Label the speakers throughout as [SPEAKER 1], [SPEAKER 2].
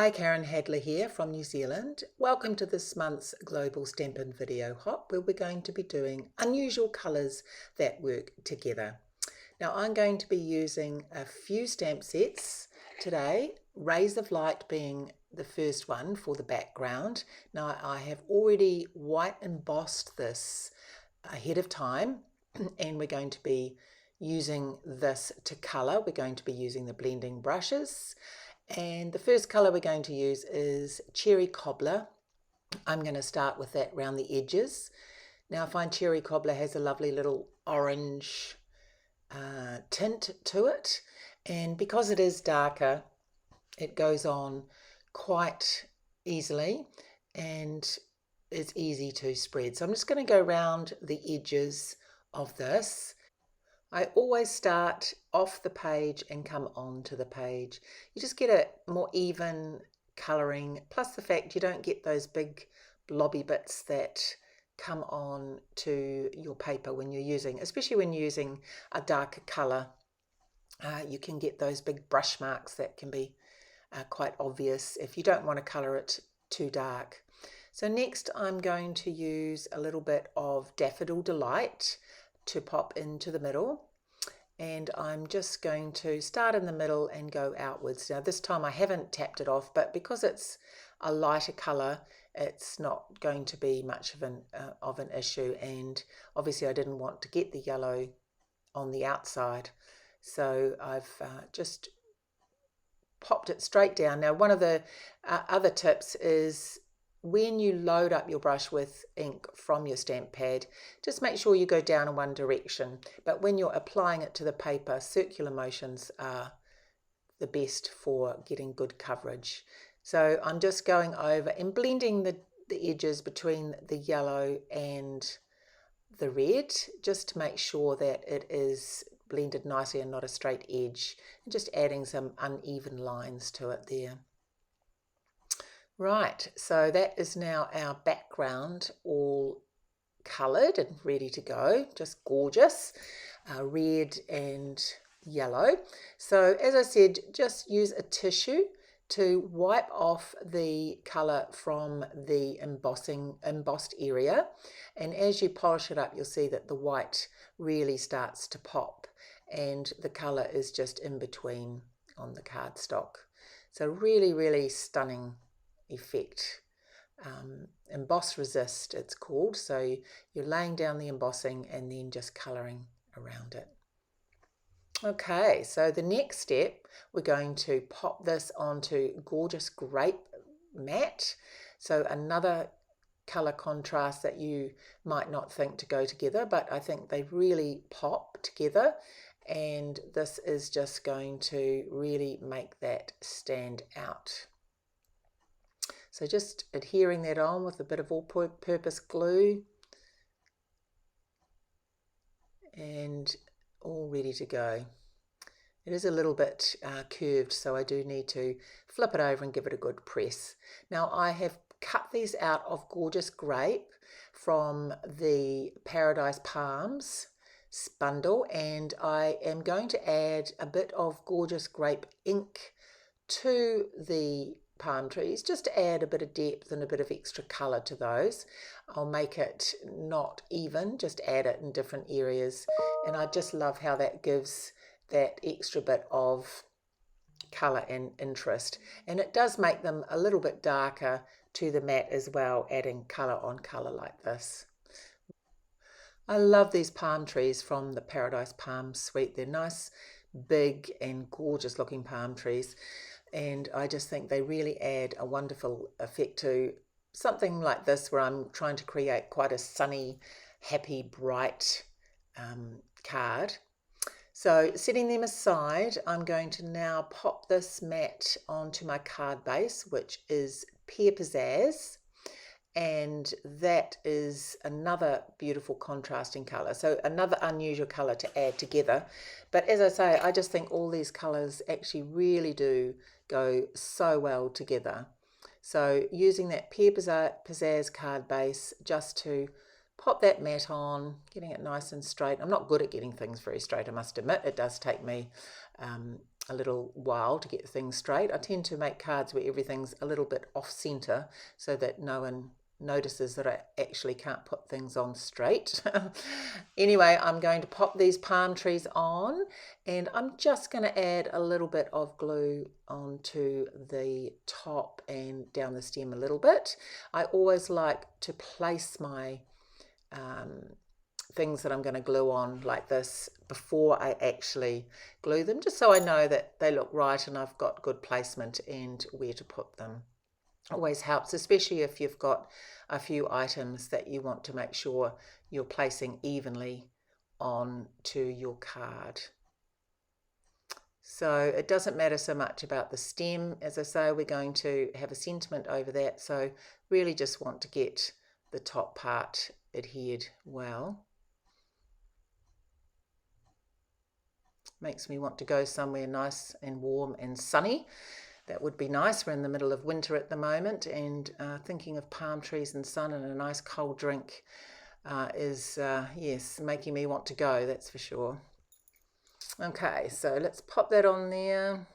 [SPEAKER 1] Hi, Karen Hadler here from New Zealand. Welcome to this month's Global Stampin Video Hop, where we're going to be doing unusual colours that work together. Now I'm going to be using a few stamp sets today, Rays of Light being the first one for the background. Now I have already white embossed this ahead of time and we're going to be using this to colour. We're going to be using the blending brushes. And the first colour we're going to use is Cherry Cobbler. I'm going to start with that around the edges. Now I find Cherry Cobbler has a lovely little orange tint to it, and because it is darker it goes on quite easily and it's easy to spread. So I'm just going to go around the edges of this. I always start off the page and come onto the page. You just get a more even colouring, plus the fact you don't get those big blobby bits that come on to your paper when you're using, especially when you're using a darker colour. You can get those big brush marks that can be quite obvious if you don't want to colour it too dark. So next I'm going to use a little bit of Daffodil Delight to pop into the middle, and I'm just going to start in the middle and go outwards. Now this time I haven't tapped it off, but because it's a lighter colour it's not going to be much of an issue, and obviously I didn't want to get the yellow on the outside, so I've just popped it straight down. Now one of the other tips is when you load up your brush with ink from your stamp pad, just make sure you go down in one direction, but when you're applying it to the paper, circular motions are the best for getting good coverage. So I'm just going over and blending the edges between the yellow and the red, just to make sure that it is blended nicely and not a straight edge, and just adding some uneven lines to it there. Right, so that is now our background all coloured and ready to go, just gorgeous, red and yellow. So as I said, just use a tissue to wipe off the colour from the embossed area, and as you polish it up you'll see that the white really starts to pop and the colour is just in between on the cardstock. So really stunning effect. Emboss resist it's called, so you're laying down the embossing and then just colouring around it. Okay, so the next step we're going to pop this onto Gorgeous Grape Matte, so another colour contrast that you might not think to go together, but I think they really pop together, and this is just going to really make that stand out. So just adhering that on with a bit of all-purpose glue and all ready to go. It is a little bit curved, so I do need to flip it over and give it a good press. Now I have cut these out of Gorgeous Grape from the Paradise Palms bundle, and I am going to add a bit of Gorgeous Grape ink to the palm trees, just to add a bit of depth and a bit of extra colour to those. I'll make it not even, just add it in different areas, and I just love how that gives that extra bit of colour and interest, and it does make them a little bit darker to the matte as well, adding colour on colour like this. I love these palm trees from the Paradise Palm suite. They're nice, big and gorgeous looking palm trees, and I just think they really add a wonderful effect to something like this where I'm trying to create quite a sunny, happy, bright card. So setting them aside, I'm going to now pop this matte onto my card base, which is Pear Pizzazz, and that is another beautiful contrasting colour, so another unusual colour to add together. But as I say, I just think all these colours actually really do go so well together. So using that Pear Pizzazz card base just to pop that matte on, getting it nice and straight. I'm not good at getting things very straight, I must admit. It does take me a little while to get things straight. I tend to make cards where everything's a little bit off center so that no one notices that I actually can't put things on straight. Anyway, I'm going to pop these palm trees on, and I'm just going to add a little bit of glue onto the top and down the stem a little bit. I always like to place my things that I'm going to glue on like this before I actually glue them, just so I know that they look right and I've got good placement and where to put them. Always helps, especially if you've got a few items that you want to make sure you're placing evenly onto your card. So it doesn't matter so much about the stem. As I say, we're going to have a sentiment over that, so really just want to get the top part adhered well. Makes me want to go somewhere nice and warm and sunny. That would be nice. We're in the middle of winter at the moment, and thinking of palm trees and sun and a nice cold drink is, yes, making me want to go, that's for sure. Okay, so let's pop that on there.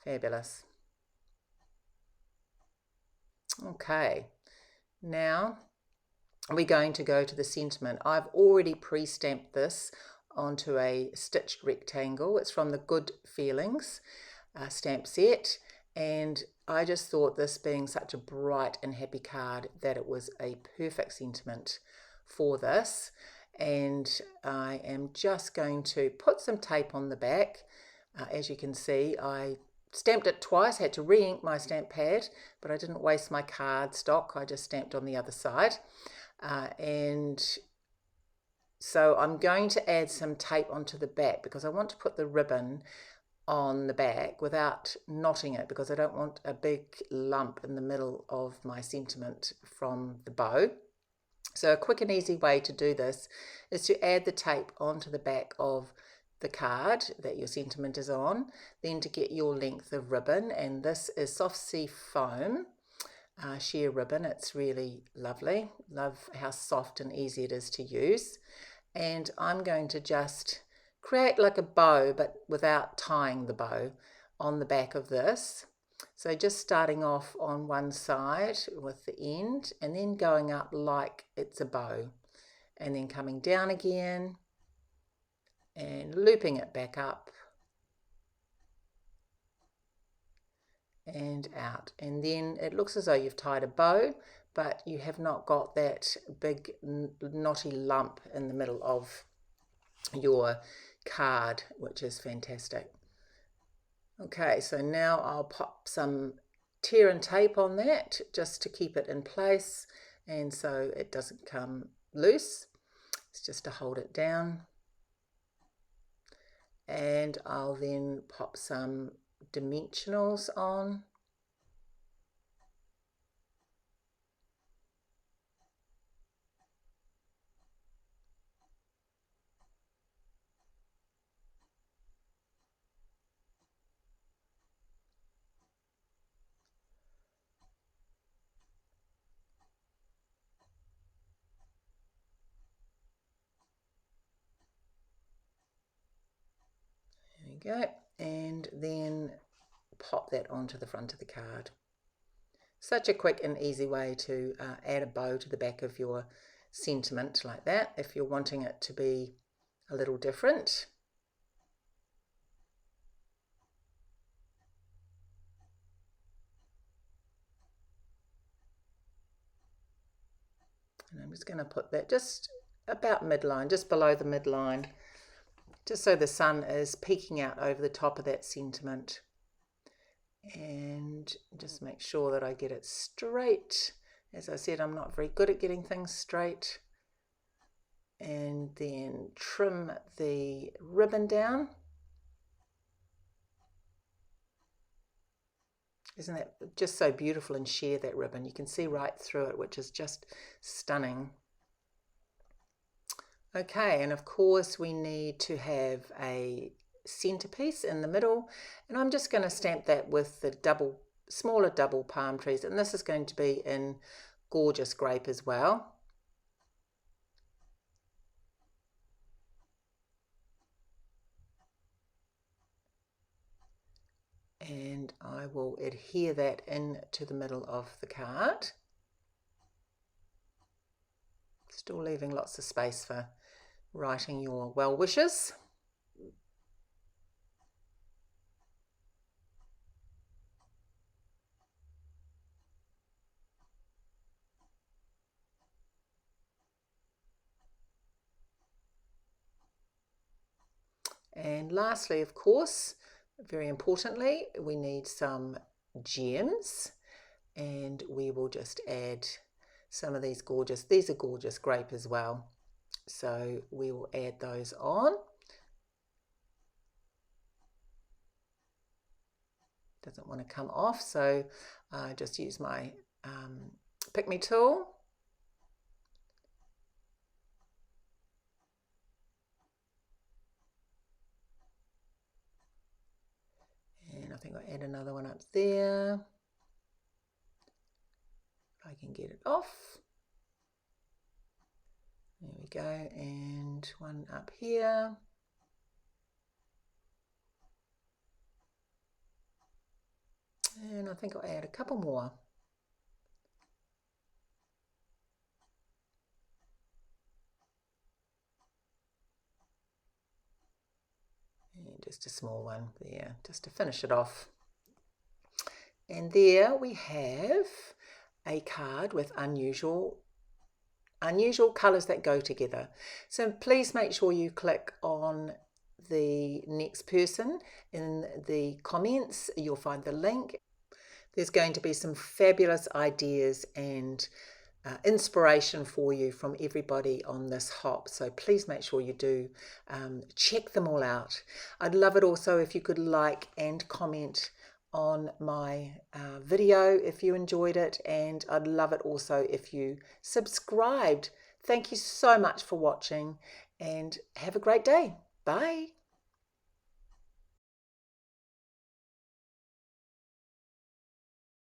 [SPEAKER 1] Fabulous. Okay, now we're going to go to the sentiment. I've already pre-stamped this onto a stitched rectangle. It's from the Good Feelings stamp set, and I just thought, this being such a bright and happy card, that it was a perfect sentiment for this. And I am just going to put some tape on the back. As you can see, I stamped it twice, had to re-ink my stamp pad, but I didn't waste my card stock. I just stamped on the other side. And so I'm going to add some tape onto the back because I want to put the ribbon on the back without knotting it, because I don't want a big lump in the middle of my sentiment from the bow. So a quick and easy way to do this is to add the tape onto the back of the card that your sentiment is on, then to get your length of ribbon, and this is Soft Sea Foam sheer ribbon. It's really lovely. Love how soft and easy it is to use. And I'm going to just create like a bow, but without tying the bow, on the back of this. So just starting off on one side with the end, and then going up like it's a bow, and then coming down again and looping it back up and out. And then it looks as though you've tied a bow, but you have not got that big knotty lump in the middle of your card, which is fantastic. Okay, so now I'll pop some tear and tape on that just to keep it in place, and so it doesn't come loose. It's just to hold it down. And I'll then pop some dimensionals on. There we go, and then pop that onto the front of the card. Such a quick and easy way to add a bow to the back of your sentiment like that, if you're wanting it to be a little different. And I'm just going to put that just about midline, just below the midline, just so the sun is peeking out over the top of that sentiment. And just make sure that I get it straight. As I said, I'm not very good at getting things straight. And then trim the ribbon down. Isn't that just so beautiful and sheer, that ribbon? You can see right through it, which is just stunning. Okay, and of course we need to have a centerpiece in the middle, and I'm just going to stamp that with the smaller double palm trees, and this is going to be in gorgeous grape as well. And I will adhere that into the middle of the card. Still leaving lots of space for writing your well wishes. And lastly, of course, very importantly, we need some gems, and we will just add some of these are gorgeous grape as well. So we will add those on. Doesn't want to come off, so I just use my Pick Me tool. And I think I'll add another one up there. I can get it off. There we go, and one up here. And I think I'll add a couple more. And just a small one there, just to finish it off. And there we have a card with unusual colours that go together. So please make sure you click on the next person in the comments. You'll find the link. There's going to be some fabulous ideas and inspiration for you from everybody on this hop, so please make sure you do check them all out. I'd love it also if you could like and comment on my video if you enjoyed it, and I'd love it also if you subscribed. Thank you so much for watching, and have a great day. Bye.